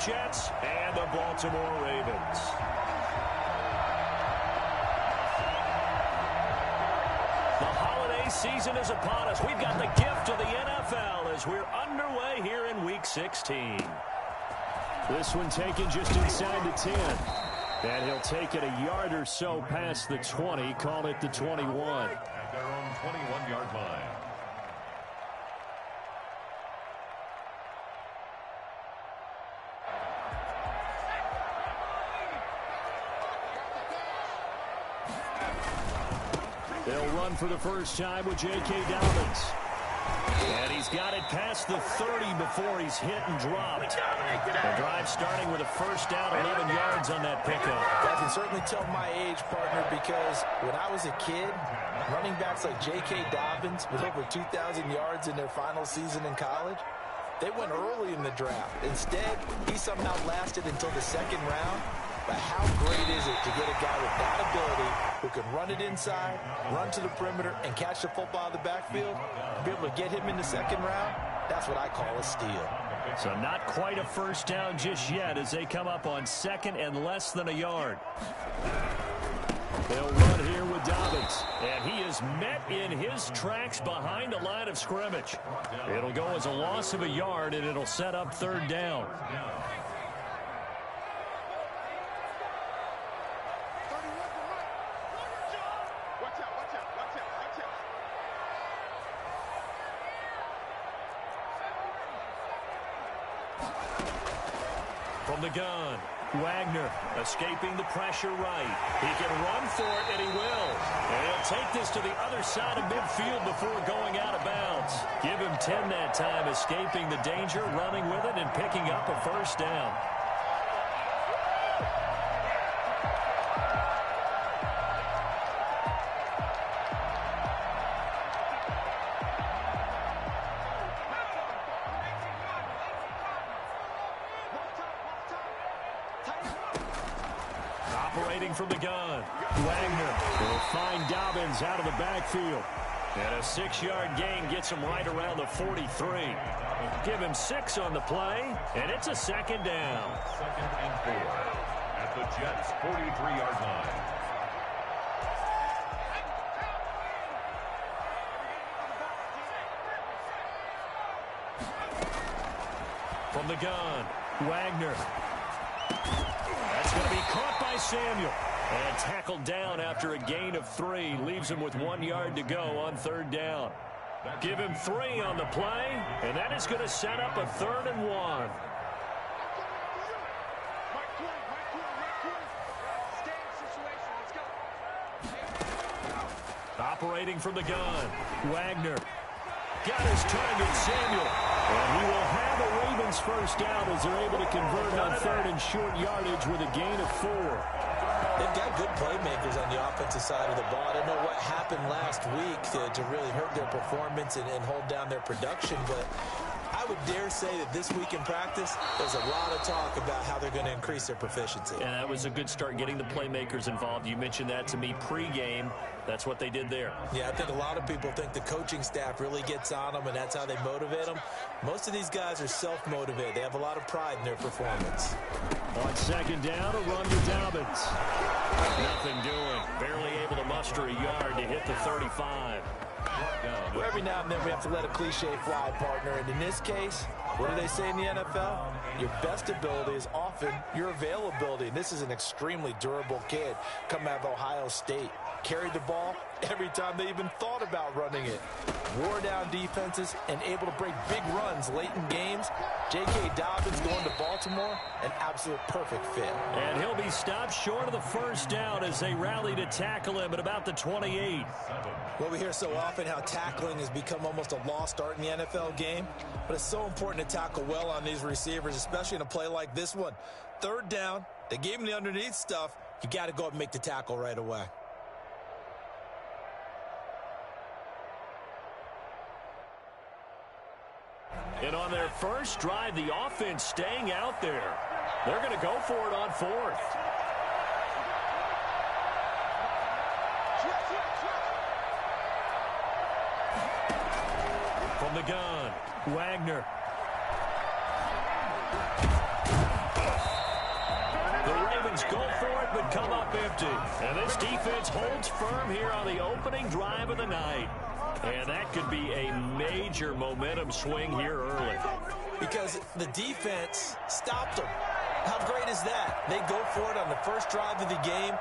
Jets and the Baltimore Ravens. The holiday season is upon us. We've got the gift of the NFL as we're underway here in Week 16. This one taken just inside the 10. And he'll take it a yard or so past the 20, call it the 21. At their own 21-yard line. They'll run for the first time with J.K. Dobbins. And he's got it past the 30 before he's hit and dropped. The drive starting with a first down, 11 yards on that pickup. That can certainly tell my age, partner, because when I was a kid, running backs like J.K. Dobbins with over 2,000 yards in their final season in college, they went early in the draft. Instead, he somehow lasted until the second round. But how great is it to get a guy with that ability who can run it inside, run to the perimeter, and catch the football in the backfield? Be able to get him in the second round, that's what I call a steal. So not quite a first down just yet as they come up on second and less than a yard. They'll run here with Dobbins, and he is met in his tracks behind the line of scrimmage. It'll go as a loss of a yard, and it'll set up third down. From the gun, Wagner escaping the pressure right. He can run for it, and he will. And he'll take this to the other side of midfield before going out of bounds. Give him 10 that time, escaping the danger, running with it, and picking up a first down. Operating from the gun, Wagner will find Dobbins out of the backfield. And a 6-yard gain gets him right around the 43. Give him 6 on the play, and it's a second down. Second and 4 at the Jets' 43-yard line. From the gun, Wagner. That's going to be caught by Samuel. And tackled down after a gain of 3. Leaves him with 1 yard to go on third down. Give him 3 on the play, and that is going to set up a 3rd and 1. Operating from the gun, Wagner. Got his target, Samuel. And he will have a Ravens first down as they're able to convert on 3rd and short yardage with a gain of 4. They've got good playmakers on the offensive side of the ball. I don't know what happened last week to really hurt their performance and hold down their production, but I would dare say that this week in practice, there's a lot of talk about how they're going to increase their proficiency. And that was a good start, getting the playmakers involved. You mentioned that to me pregame. That's what they did there. Yeah, I think a lot of people think the coaching staff really gets on them, and that's how they motivate them. Most of these guys are self-motivated. They have a lot of pride in their performance. On second down, a run to Dobbins. Nothing doing. Barely able to muster a yard to hit the 35. Well, every now and then we have to let a cliche fly, partner. And in this case, what do they say in the NFL? Your best ability is often your availability. And this is an extremely durable kid coming out of Ohio State. Carried the ball every time they even thought about running it. Wore down defenses and able to break big runs late in games. J.K. Dobbins going to Baltimore, an absolute perfect fit. And he'll be stopped short of the first down as they rally to tackle him at about the 28. Well, we hear so often how tackling has become almost a lost art in the NFL game, but it's so important to tackle well on these receivers, especially in a play like this one. Third down, they gave him the underneath stuff. You got to go up and make the tackle right away. And on their first drive, the offense staying out there. They're going to go for it on 4th. From the gun, Wagner. but come up empty. And this defense holds firm here on the opening drive of the night. And that could be a major momentum swing here early. Because the defense stopped them. How great is that? They go for it on the first drive of the game.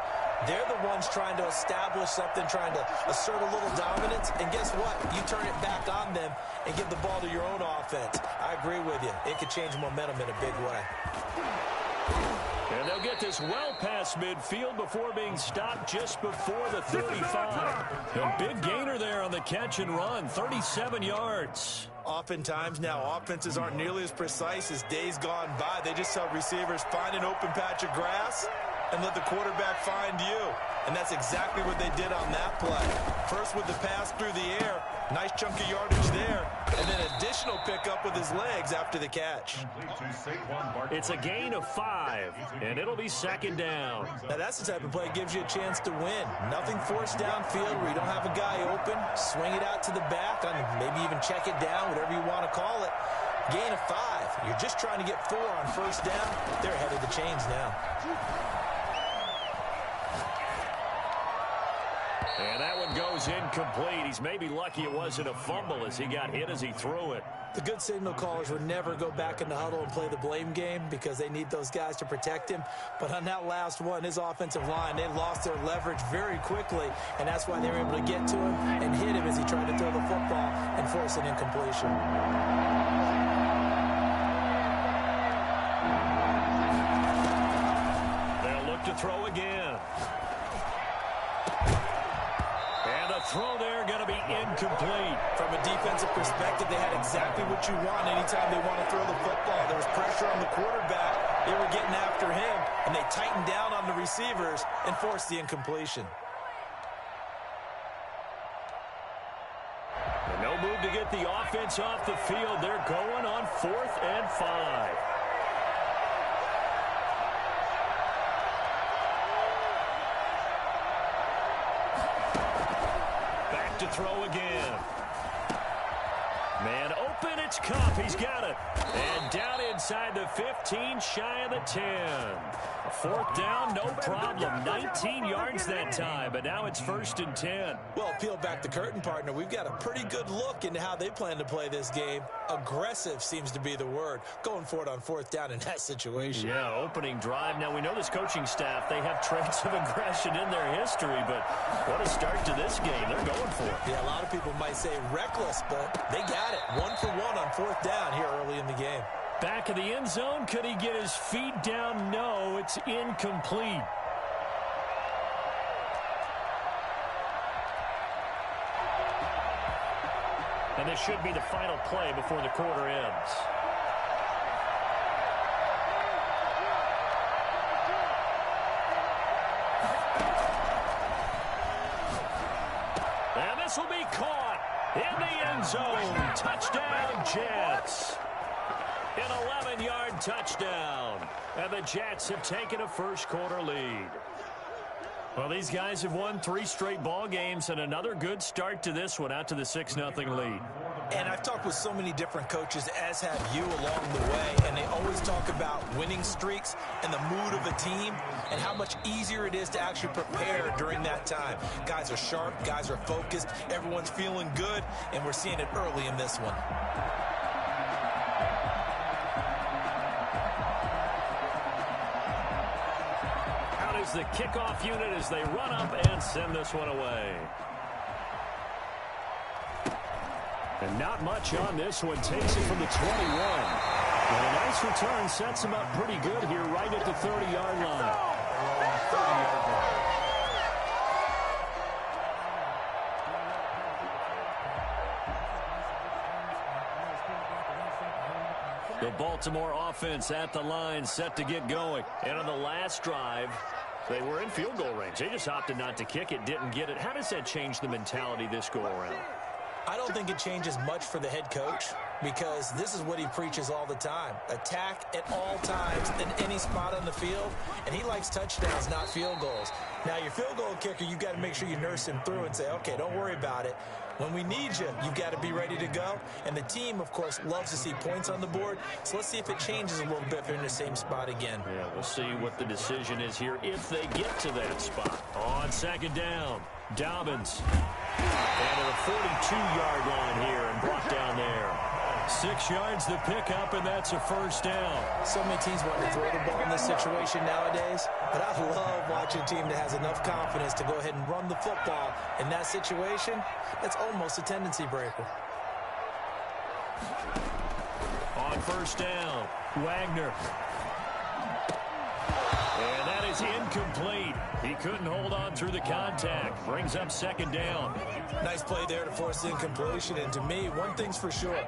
They're the ones trying to establish something, trying to assert a little dominance. And guess what? You turn it back on them and give the ball to your own offense. I agree with you. It could change momentum in a big way. And they'll get this well past midfield before being stopped just before the 35. A big gainer there on the catch and run, 37 yards. Oftentimes now, offenses aren't nearly as precise as days gone by. They just help receivers find an open patch of grass and let the quarterback find you. And that's exactly what they did on that play. First with the pass through the air, nice chunk of yardage there, and then additional pickup with his legs after the catch. It's a gain of 5, and it'll be second down. Now that's the type of play that gives you a chance to win. Nothing forced downfield where you don't have a guy open. Swing it out to the back, maybe even check it down, whatever you want to call it. Gain of 5. You're just trying to get 4 on first down. They're ahead of the chains now. And that one goes incomplete. He's maybe lucky it wasn't a fumble as he got hit as he threw it. The good signal callers would never go back in the huddle and play the blame game because they need those guys to protect him. But on that last one, his offensive line, they lost their leverage very quickly, and that's why they were able to get to him and hit him as he tried to throw the football and force an incompletion. They'll look to throw again. Throw there going to be incomplete. From a defensive perspective, they had exactly what you want anytime they want to throw the football. There was pressure on the quarterback. They were getting after him, and they tightened down on the receivers and forced the incompletion. And no move to get the offense off the field. They're going on 4th and 5. To throw again. Man open, it's Kupp. He's got it. And down inside the 15, shy of the 10. A 4th down, no problem. 19 yards that time, but now it's 1st and 10. Well, peel back the curtain, partner. We've got a pretty good look into how they plan to play this game. Aggressive seems to be the word. Going for it on 4th down in that situation. Yeah, opening drive. Now, we know this coaching staff, they have traits of aggression in their history, but what a start to this game. They're going for it. Yeah, a lot of people might say reckless, but they got it. 1 for 1 on 4th down here early in the game. Back of the end zone. Could he get his feet down? No, it's incomplete. And this should be the final play before the quarter ends. And this will be caught in the end zone. Touchdown, Jets. An 11-yard touchdown. And the Jets have taken a first-quarter lead. Well, these guys have won 3 straight ball games and another good start to this one out to the 6-0 lead. And I've talked with so many different coaches, as have you, along the way, and they always talk about winning streaks and the mood of a team and how much easier it is to actually prepare during that time. Guys are sharp, guys are focused, everyone's feeling good, and we're seeing it early in this one. The kickoff unit as they run up and send this one away. And not much on this one. Takes it from the 21. And a nice return sets him up pretty good here right at the 30-yard line. The Baltimore offense at the line, set to get going. And on the last drive, they were in field goal range. They just opted not to kick it, didn't get it. How does that change the mentality this go around? I don't think it changes much for the head coach. because this is what he preaches all the time. Attack at all times in any spot on the field, and he likes touchdowns, not field goals. Now, your field goal kicker, you've got to make sure you nurse him through and say, okay, don't worry about it. When we need you, you've got to be ready to go. And the team, of course, loves to see points on the board. So let's see if it changes a little bit if they're in the same spot again. Yeah, we'll see what the decision is here if they get to that spot. On second down, Dobbins. And at a 42-yard line here and brought down there. 6 yards the pickup, and that's a first down. So many teams want to throw the ball in this situation nowadays, but I love watching a team that has enough confidence to go ahead and run the football. In that situation, that's almost a tendency breaker. On first down, Wagner. And that is incomplete. He couldn't hold on through the contact. Brings up second down. Nice play there to force the incompletion. And to me, one thing's for sure.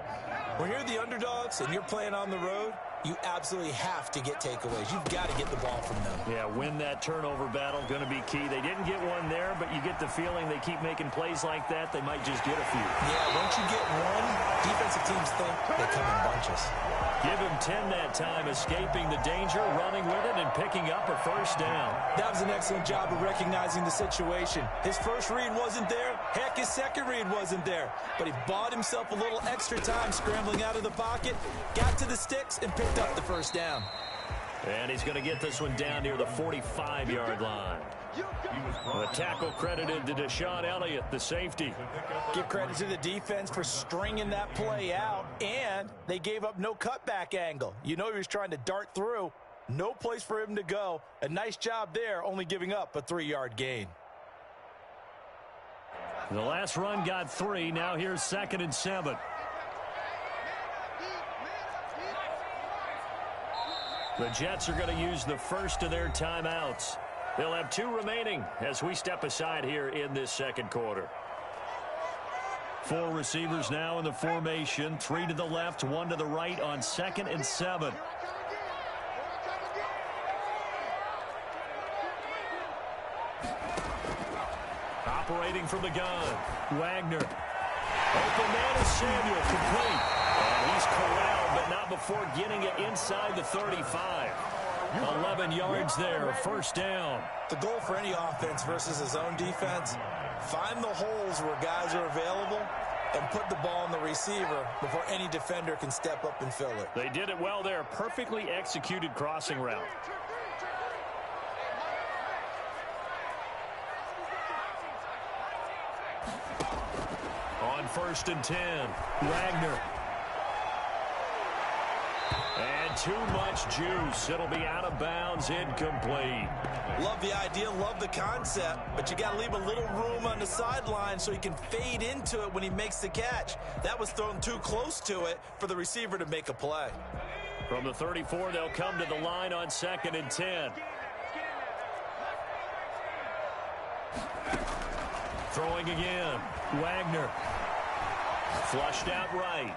When you're the underdogs and you're playing on the road, you absolutely have to get takeaways. You've got to get the ball from them. Yeah, win that turnover battle, going to be key. They didn't get one there, but you get the feeling they keep making plays like that, they might just get a few. Yeah, once you get one, defensive teams think they come in bunches. Give him 10 that time, escaping the danger, running with it, and picking up a first down. That was an excellent job of recognizing the situation. His first read wasn't there. Heck, his second read wasn't there. But he bought himself a little extra time scrambling out of the pocket, got to the sticks, and picked up the first down. And he's going to get this one down near the 45-yard line. The tackle credited to Deshaun Elliott, the safety. Give credit to the defense for stringing that play out, and they gave up no cutback angle. You know he was trying to dart through. No place for him to go. A nice job there, only giving up a 3-yard gain. The last run got 3. Now here's 2nd and 7. The Jets are going to use the first of their timeouts. They'll have 2 remaining as we step aside here in this second quarter. 4 receivers now in the formation. 3 to the left, 1 to the right on 2nd and 7. Operating from the gun, Wagner. Open man is Samuel, complete. And he's corralled, but not before getting it inside the 35. 11 yards there, first down. The goal for any offense versus his own defense, find the holes where guys are available and put the ball in the receiver before any defender can step up and fill it. They did it well there. Perfectly executed crossing route. On 1st and 10, Wagner. And too much juice. It'll be out of bounds, incomplete. Love the idea, love the concept, but you got to leave a little room on the sideline so he can fade into it when he makes the catch. That was thrown too close to it for the receiver to make a play. From the 34, they'll come to the line on 2nd and 10. Throwing again, Wagner. Flushed out right.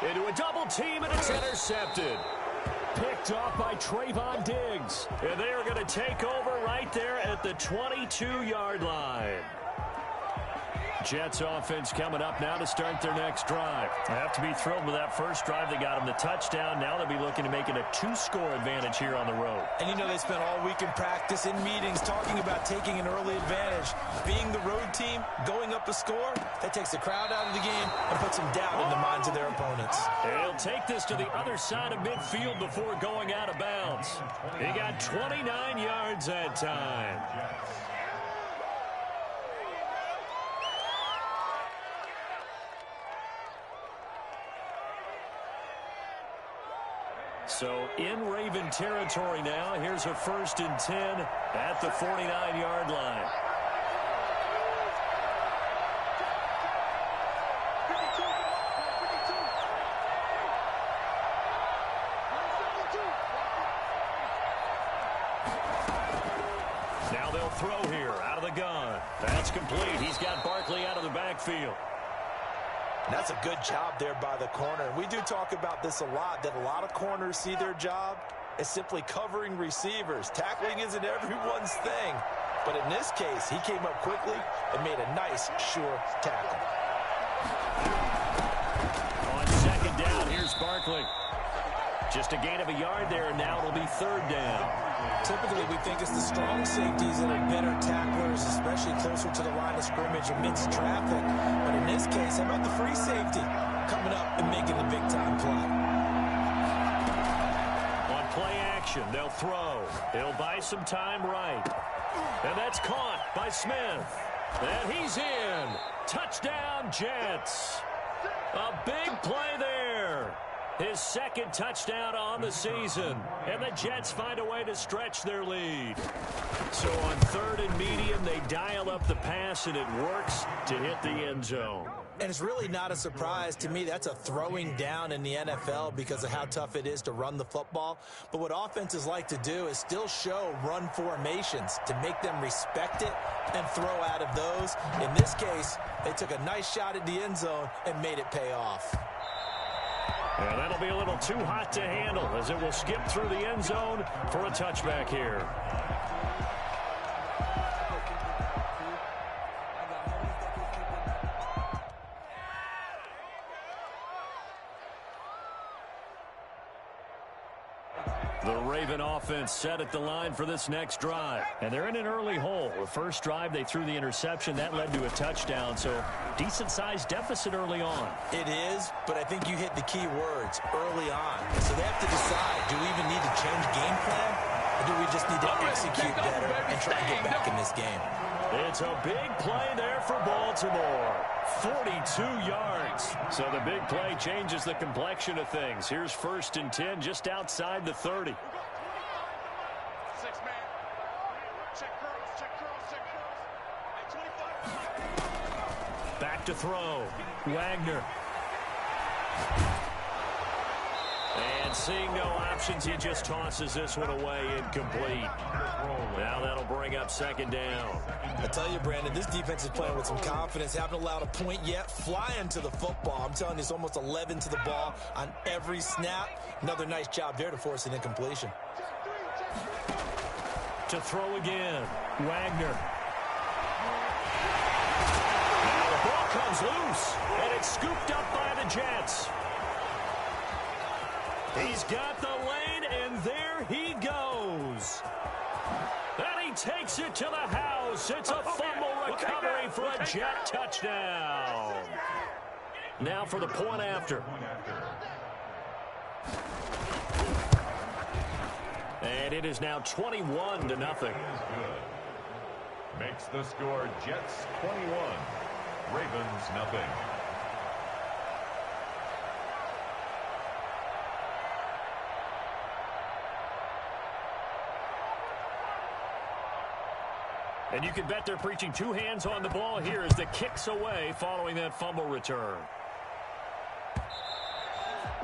Into a double team, and it's intercepted. Picked off by Trayvon Diggs. And they are going to take over right there at the 22-yard line. Jets offense coming up now to start their next drive. They have to be thrilled with that first drive. They got them the touchdown. Now they'll be looking to make it a 2-score advantage here on the road. And you know they spent all week in practice, in meetings, talking about taking an early advantage. Being the road team, going up a score, that takes the crowd out of the game and puts some doubt in the minds of their opponents. They'll take this to the other side of midfield before going out of bounds. He got 29 yards that time. So in Raven territory now. Here's a 1st and 10 at the 49-yard line. Now they'll throw here out of the gun. That's complete. He's got Barkley out of the backfield. That's a good job there by the corner. We do talk about this a lot, that a lot of corners see their job as simply covering receivers. Tackling isn't everyone's thing. But in this case, he came up quickly and made a nice, sure tackle. On nothing. Just a gain of a yard there, and now it'll be third down. Typically, we think it's the strong safeties that are better tacklers, especially closer to the line of scrimmage amidst traffic. But in this case, how about the free safety coming up and making the big-time play? On play action, they'll throw. He'll buy some time right. And that's caught by Smith. And he's in. Touchdown, Jets. A big play there. His second touchdown on the season. And the Jets find a way to stretch their lead. So on third and medium, they dial up the pass, and it works to hit the end zone. And it's really not a surprise to me. That's a throwing down in the NFL because of how tough it is to run the football. But what offenses like to do is still show run formations to make them respect it and throw out of those. In this case, they took a nice shot at the end zone and made it pay off. And that'll be a little too hot to handle as it will skip through the end zone for a touchback here. The Raven offense set at the line for this next drive. And they're in an early hole. The first drive, they threw the interception. That led to a touchdown, so decent-sized deficit early on. It is, but I think you hit the key words, early on. So they have to decide, do we even need to change game plan, or do we just need to execute better and try and get back in this game? It's a big play there for Baltimore. 42 yards. So the big play changes the complexion of things. Here's 1st and 10 just outside the 30. Back to throw. Wagner. And seeing no options, he just tosses this one away incomplete. Now that'll bring up 2nd down. I tell you, Brandon, this defense is playing with some confidence. Haven't allowed a point yet. Flying to the football. I'm telling you, it's almost 11 to the ball on every snap. Another nice job there to force an incompletion. To throw again. Wagner. Now the ball comes loose, and it's scooped up by the Jets. He's got the lane, and there he goes. And he takes it to the house. It's a fumble recovery for a Jet touchdown. Now for the point after. And it is now 21-0. Makes the score Jets 21, Ravens nothing. And you can bet they're preaching two hands on the ball here as the kick's away following that fumble return.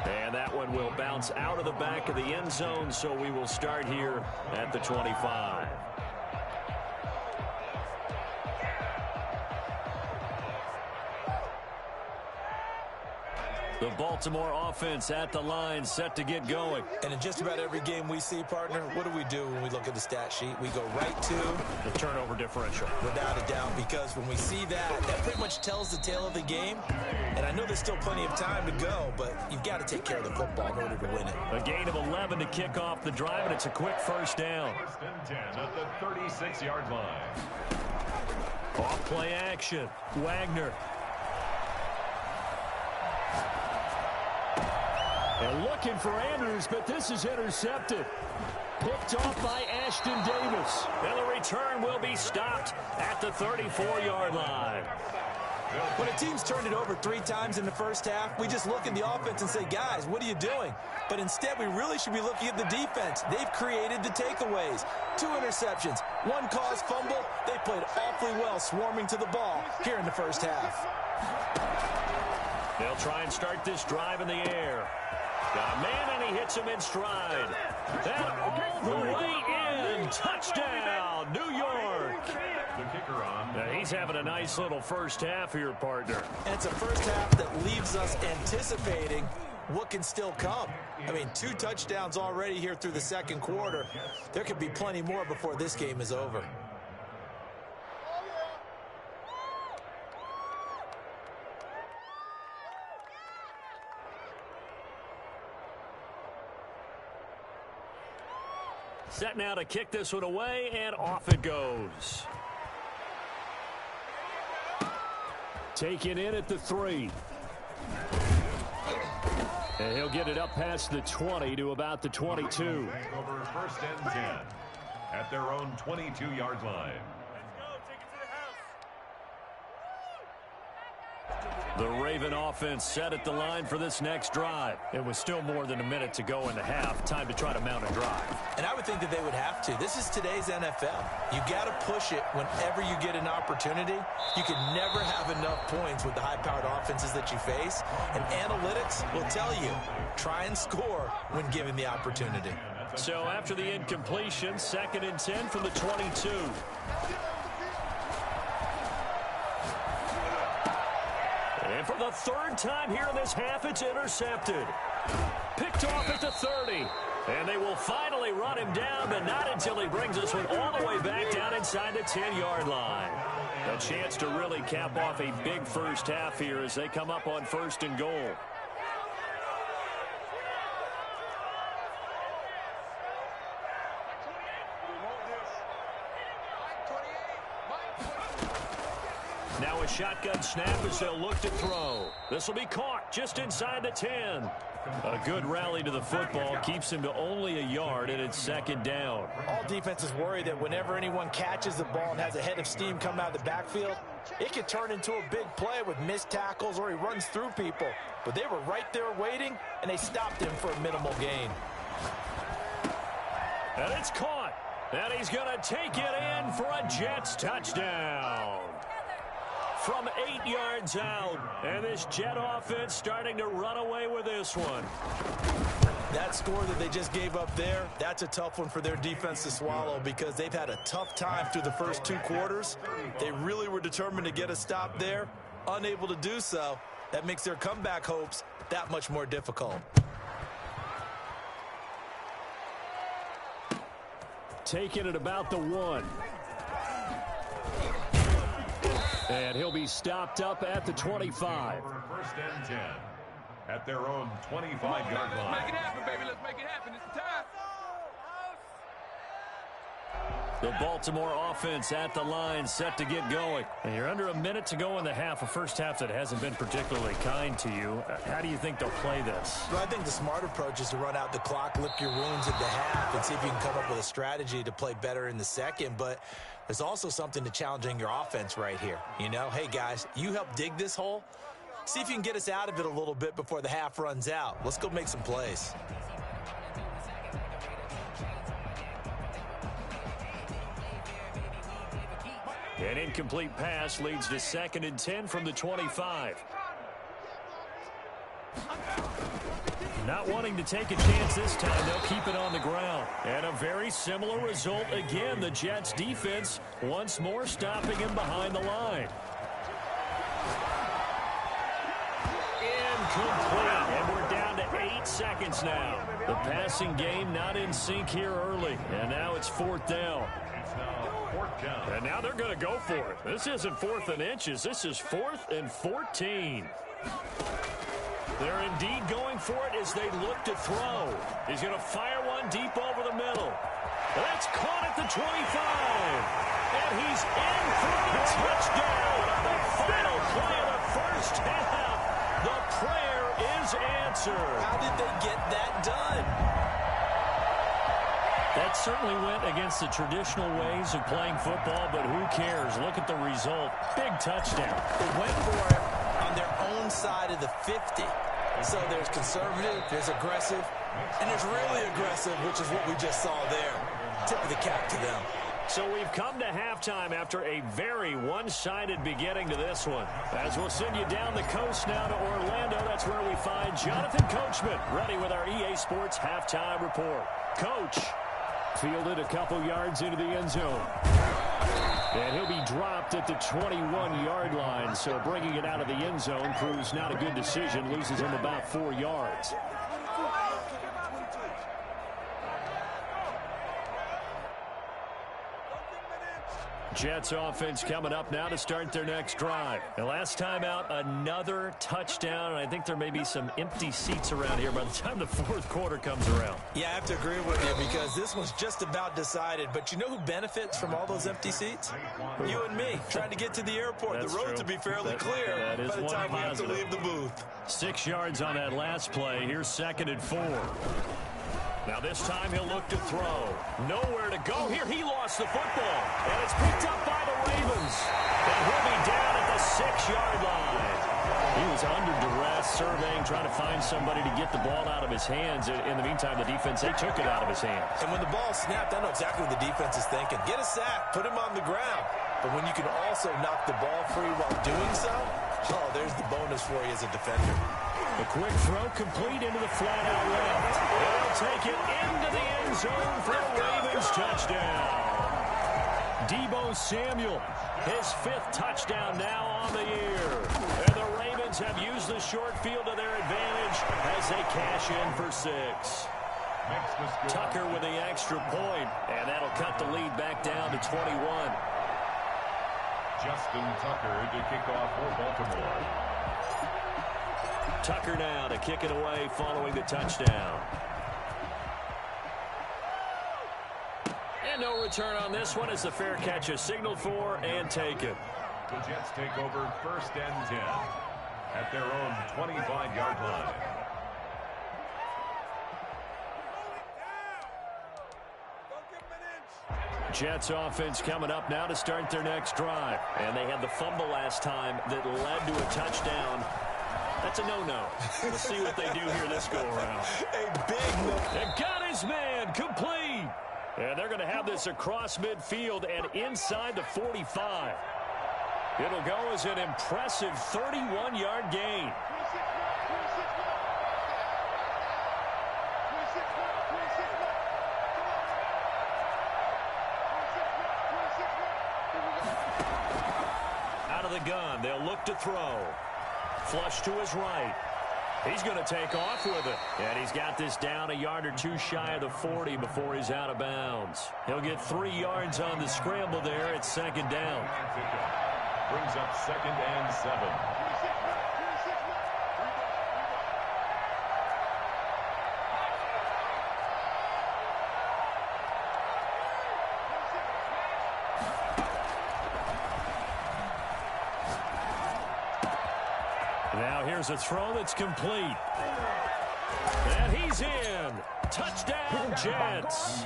And that one will bounce out of the back of the end zone, so we will start here at the 25. The Baltimore offense at the line, set to get going. And in just about every game we see, partner, what do we do when we look at the stat sheet? We go right to the turnover differential. Without a doubt, because when we see that, that pretty much tells the tale of the game. And I know there's still plenty of time to go, but you've got to take care of the football in order to win it. A gain of 11 to kick off the drive, and it's a quick 1st down. 1st and 10 at the 36-yard line. Off play action. Wagner. And looking for Andrews, but this is intercepted. Picked off by Ashton Davis. And the return will be stopped at the 34-yard line. When a team's turned it over 3 times in the first half, we just look at the offense and say, guys, what are you doing? But instead, we really should be looking at the defense. They've created the takeaways. 2 interceptions, 1 caused fumble. They played awfully well swarming to the ball here in the first half. They'll try and start this drive in the air. Got a man, and he hits him in stride. That all the way in. Touchdown, New York. The kicker on. Now he's having a nice little first half here, partner. And it's a first half that leaves us anticipating what can still come. I mean, 2 touchdowns already here through the second quarter. There could be plenty more before this game is over. Set now to kick this one away, and off it goes. Taken in at the 3. And he'll get it up past the 20 to about the 22. Over 1st and 10 at their own 22-yard line. The Raven offense set at the line for this next drive. It was still more than a minute to go in the half. Time to try to mount a drive. And I would think that they would have to. This is today's NFL. You got to push it whenever you get an opportunity. You can never have enough points with the high-powered offenses that you face. And analytics will tell you, try and score when given the opportunity. So after the incompletion, 2nd and 10 from the 22. And for the 3rd time here in this half, it's intercepted. Picked off at the 30. And they will finally run him down, but not until he brings this one all the way back down inside the 10-yard line. A chance to really cap off a big first half here as they come up on 1st and goal. Now a shotgun snap as they'll look to throw. This will be caught just inside the 10. A good rally to the football keeps him to only a yard, and it's 2nd down. All defenses worry that whenever anyone catches the ball and has a head of steam come out of the backfield, it could turn into a big play with missed tackles or he runs through people. But they were right there waiting, and they stopped him for a minimal gain. And it's caught. And he's going to take it in for a Jets touchdown. From 8 yards out, and this Jet offense starting to run away with this one. That score that they just gave up there, that's a tough one for their defense to swallow because they've had a tough time through the first 2 quarters. They really were determined to get a stop there, unable to do so. That makes their comeback hopes that much more difficult. Taken at about the 1. And he'll be stopped up at the 25. Over 1st and 10 at their own 25-yard line. Make it happen, baby. Let's make it happen. It's the time. The Baltimore offense at the line, set to get going. And you're under a minute to go in the half, a first half that hasn't been particularly kind to you. How do you think they'll play this? Well, I think the smart approach is to run out the clock, lick your wounds at the half, and see if you can come up with a strategy to play better in the second. But there's also something to challenging your offense right here. You know, hey, guys, you help dig this hole. See if you can get us out of it a little bit before the half runs out. Let's go make some plays. An incomplete pass leads to 2nd and 10 from the 25. Not wanting to take a chance this time, they'll keep it on the ground. And a very similar result again. The Jets defense once more stopping him behind the line. Incomplete. And we're down to 8 seconds now. The passing game not in sync here early. And now it's 4th down. And now they're going to go for it. This isn't 4th and inches. This is 4th and 14. They're indeed going for it as they look to throw. He's going to fire one deep over the middle. That's caught at the 25. And he's in for a touchdown on the final play of the first half. The prayer is answered. How did they get that done? That certainly went against the traditional ways of playing football, but who cares? Look at the result. Big touchdown. They went for it on their own side of the 50. So there's conservative, there's aggressive, and there's really aggressive, which is what we just saw there. Tip of the cap to them. So we've come to halftime after a very one-sided beginning to this one. As we'll send you down the coast now to Orlando, that's where we find Jonathan Coachman, ready with our EA Sports Halftime Report. Coach, fielded a couple yards into the end zone. And he'll be dropped at the 21-yard line, so bringing it out of the end zone proves not a good decision, loses him about 4 yards. Jets offense coming up now to start their next drive. The last time out, another touchdown. And I think there may be some empty seats around here by the time the fourth quarter comes around. Yeah, I have to agree with you because this one's just about decided. But you know who benefits from all those empty seats? You and me, trying to get to the airport. That's the road true. to be fairly clear that is by the one time we have to positive. leave the booth. 6 yards on that last play. Here's 2nd and 4. Now this time he'll look to throw. Nowhere to go. Here he lost the football. And it's picked up by the Ravens. And he'll be down at the 6-yard line. He was under duress, surveying, trying to find somebody to get the ball out of his hands. In the meantime, the defense, they took it out of his hands. And when the ball snapped, I know exactly what the defense is thinking. Get a sack. Put him on the ground. But when you can also knock the ball free while doing so, oh, there's the bonus for you as a defender. A quick throw complete into the flat out left. They'll take it into the end zone for a Ravens touchdown. Deebo Samuel, his 5th touchdown now on the year. And the Ravens have used the short field to their advantage as they cash in for 6. Tucker with the extra point, and that'll cut the lead back down to 21. Justin Tucker to kick off for Baltimore. Tucker now to kick it away following the touchdown. And no return on this one as the fair catch is signaled for and taken. The Jets take over 1st and 10 at their own 25-yard line. Jets offense coming up now to start their next drive. And they had the fumble last time that led to a touchdown. That's a no-no. We'll see what they do here this go-around. A big no. And got his man complete. And they're going to have this across midfield and inside the 45. It'll go as an impressive 31-yard gain. Out of the gun, they'll look to throw. Flush to his right. He's going to take off with it. And he's got this down a yard or two shy of the 40 before he's out of bounds. He'll get 3 yards on the scramble there. It's 2nd down. Brings up 2nd and 7. Now here's a throw that's complete. And he's in. Touchdown, Jets.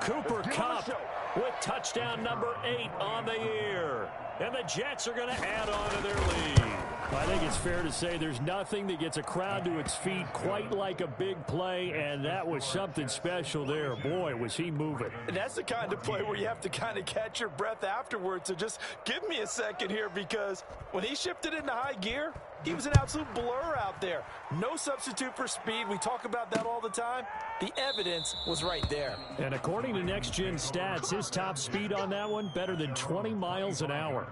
Cooper Kupp with touchdown number 8 on the year. And the Jets are going to add on to their lead. I think it's fair to say there's nothing that gets a crowd to its feet quite like a big play, and that was something special there. Boy, was he moving. And that's the kind of play where you have to kind of catch your breath afterwards. So just give me a second here, because when he shifted into high gear, he was an absolute blur out there. No substitute for speed. We talk about that all the time. The evidence was right there. And according to Next Gen Stats, his top speed on that one, better than 20 miles an hour.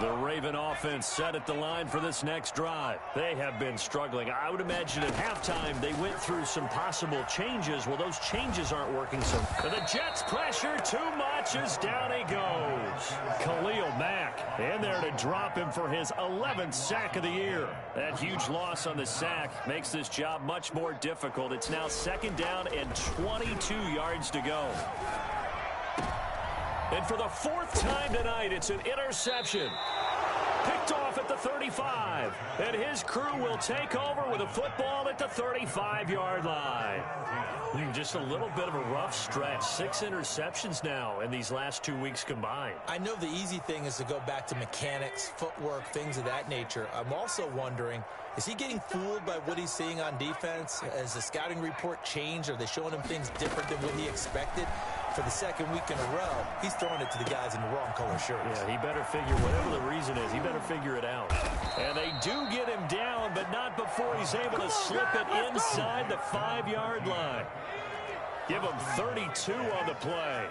The Raven offense set at the line for this next drive. They have been struggling. I would imagine at halftime they went through some possible changes. Well, those changes aren't working, so the Jets pressure too much as down he goes. Khalil Mack in there to drop him for his 11th sack of the year. That huge loss on the sack makes this job much more difficult. It's now 2nd down and 22 yards to go. And for the 4th time tonight, it's an interception. Picked off at the 35. And his crew will take over with a football at the 35-yard line. Just a little bit of a rough stretch. 6 interceptions now in these last 2 weeks combined. I know the easy thing is to go back to mechanics, footwork, things of that nature. I'm also wondering, is he getting fooled by what he's seeing on defense? Has the scouting report changed? Are they showing him things different than what he expected? For the 2nd week in a row, he's throwing it to the guys in the wrong color shirts. Yeah, he better figure, whatever the reason is, he better figure it out. And they do get him down, but not before he's able to slip it inside the 5-yard line. Give him 32 on the play.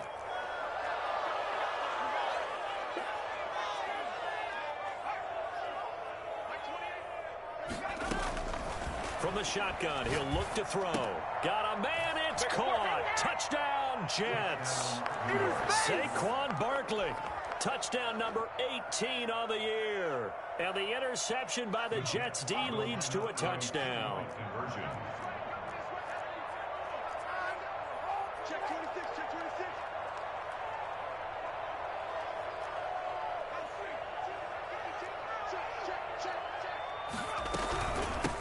From the shotgun, he'll look to throw. Got a man, it's caught. Touchdown, Jets. Saquon Barkley. Touchdown number 18 on the year. And the interception by the Jets D leads to a touchdown. Check 26, check 26.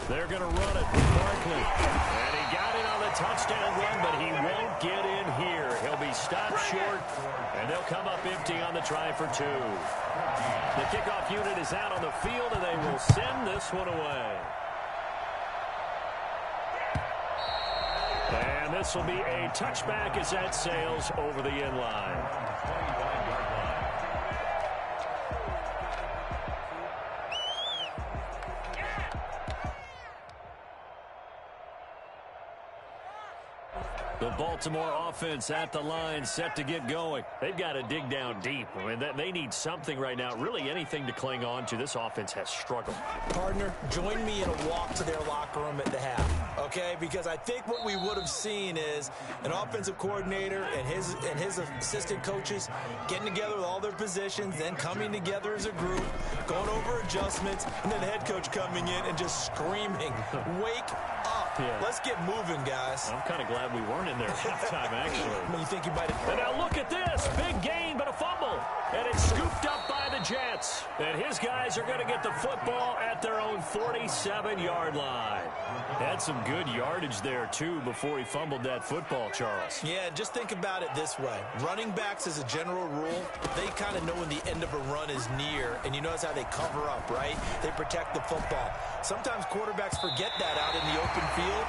They're going to run it with Barkley. And he got it on the touchdown run, but he won't get in here. He'll be stopped short, and they'll come up empty on the try for two. The kickoff unit is out on the field, and they will send this one away. And this will be a touchback as that sails over the end line. The Baltimore offense at the line, set to get going. They've got to dig down deep. I mean, they need something right now, really anything to cling on to. This offense has struggled. Partner, join me in a walk to their locker room at the half, okay? Because I think what we would have seen is an offensive coordinator and his assistant coaches getting together with all their positions, then coming together as a group, going over adjustments, and then the head coach coming in and just screaming, "Wake up. Yeah. Let's get moving, guys." I'm kind of glad we weren't in there at halftime, actually. You think you might have... And now look at this. Big gain, but a fumble. And it's scooped up by the Jets. And his guys are going to get the football at their own 47-yard line. Had some good yardage there, too, before he fumbled that football, Charles. Yeah, just think about it this way. Running backs, as a general rule, they kind of know when the end of a run is near. And you notice how they cover up, right? They protect the football. Sometimes quarterbacks forget that out in the open field.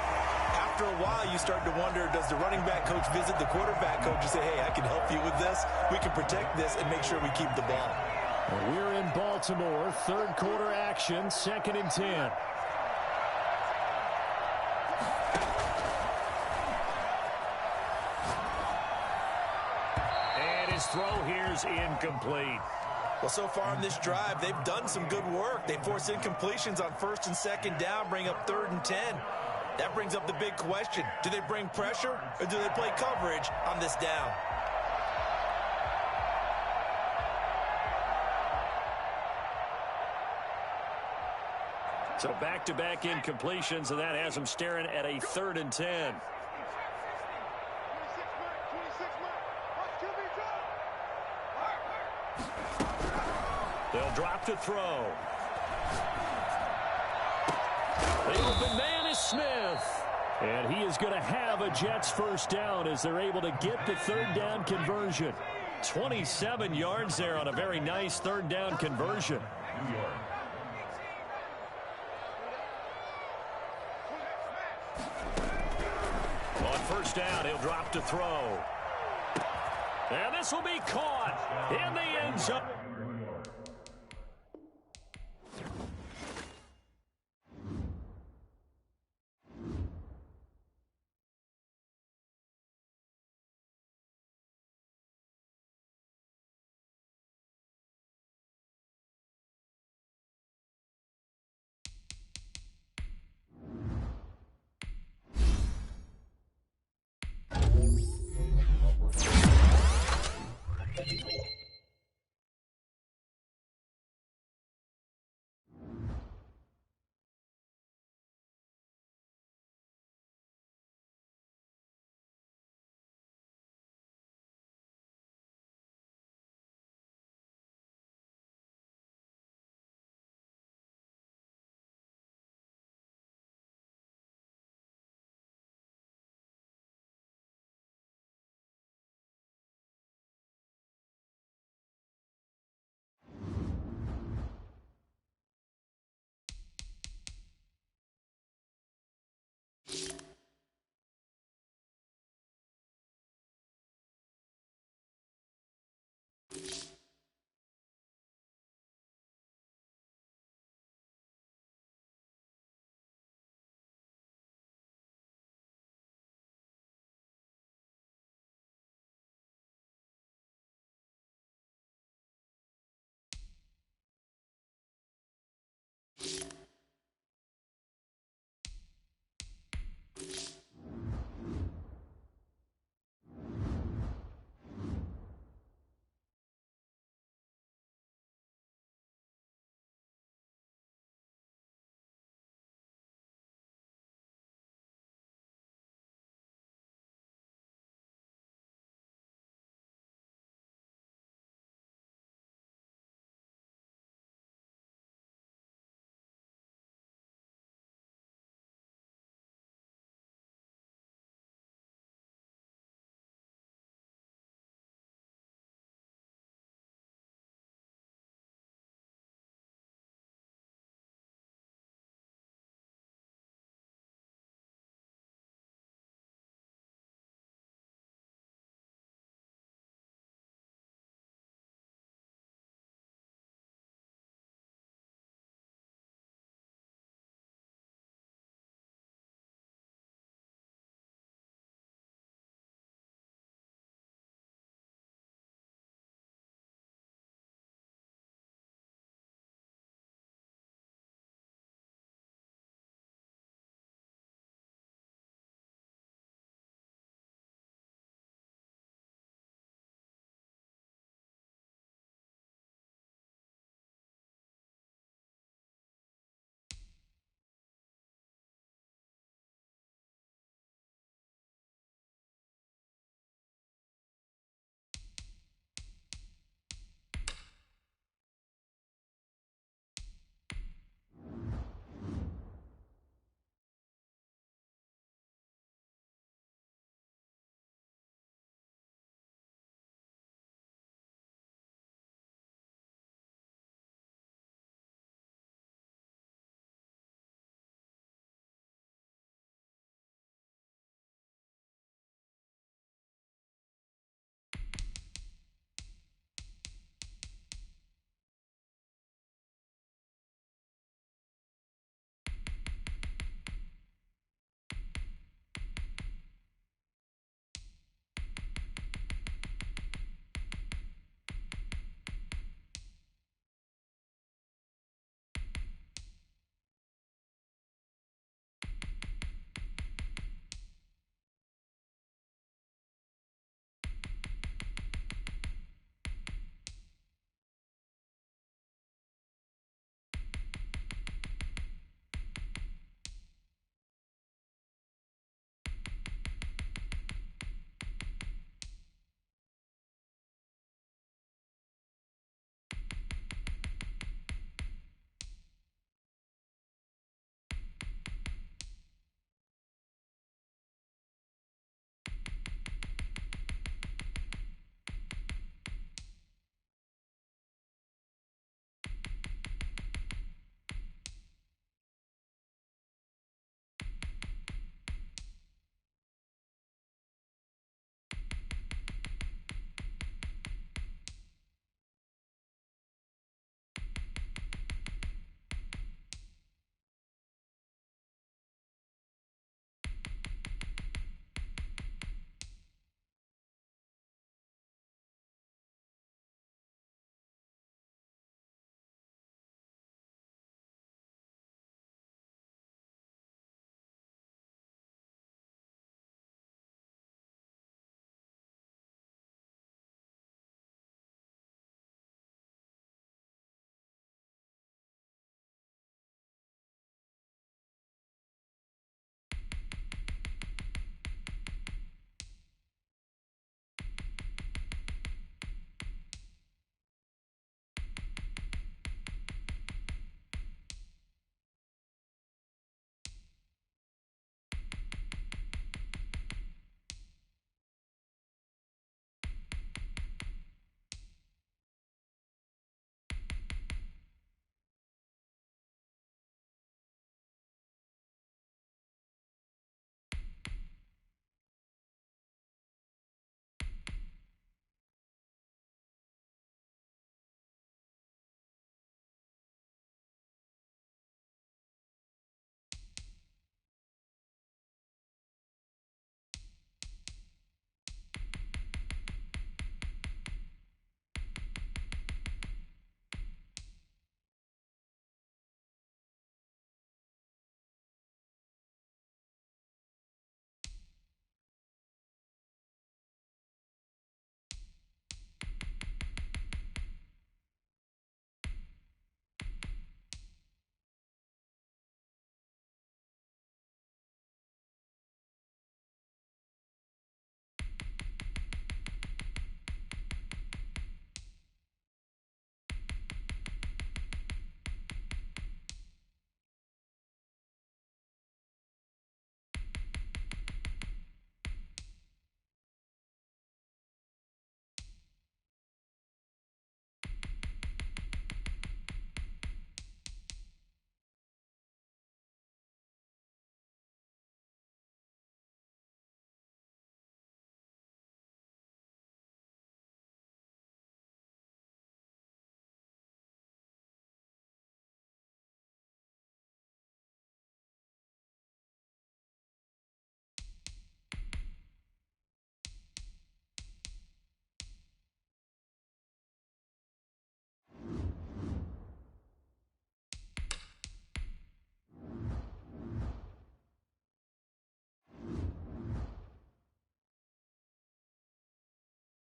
After a while, you start to wonder, does the running back coach visit the quarterback coach and say, hey, I can help you with this. We can protect this and make sure we keep the ball. We're in Baltimore. Third quarter action, 2nd and 10. And his throw here's incomplete. Well, so far in this drive, they've done some good work. They force incompletions on 1st and 2nd down, bring up 3rd and 10. That brings up the big question. Do they bring pressure or do they play coverage on this down? So back-to-back incompletions, and that has them staring at a 3rd and 10. They'll drop to throw. The open man is Smith. And he is going to have a Jets first down as they're able to get the 3rd down conversion. 27 yards there on a very nice 3rd down conversion. On 1st down, he'll drop to throw. And this will be caught in the end zone.